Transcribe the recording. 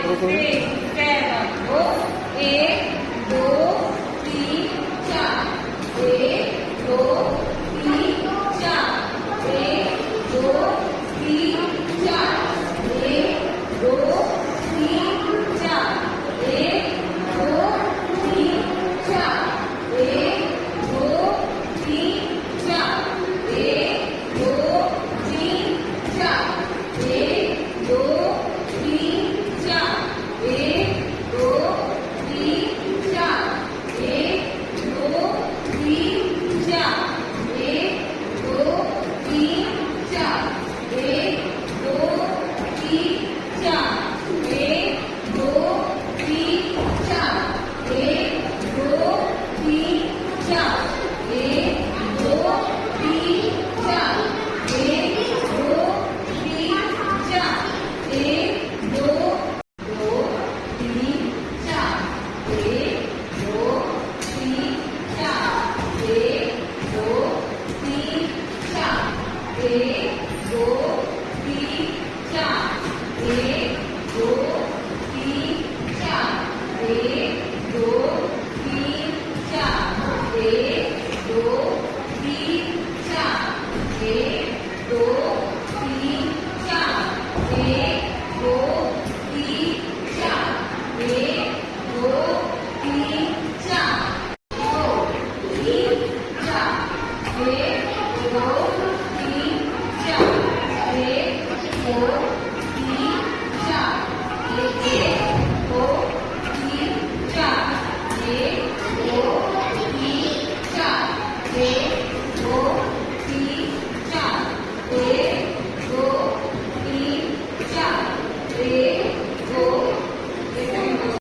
एक दो तीन चार, एक दो तीन चार, एक दो तीन चार, एक दो तीन चार, एक दो तीन चार, एक दो तीन चार, एक दो तीन चार, एक दो तीन चार, एक दो तीन चार, एक दो तीन चार, एक दो तीन चार, एक दो तीन चार, एक दो तीन चार, एक दो तीन चार, एक दो तीन चार, एक दो तीन चार, एक दो दो तीन चार, एक दो तीन चार, एक दो तीन चार, एक दो तीन चार, एक दो तीन चार, एक दो तीन चार, एक दो तीन चार, एक दो तीन चार, एक दो तीन चार, एक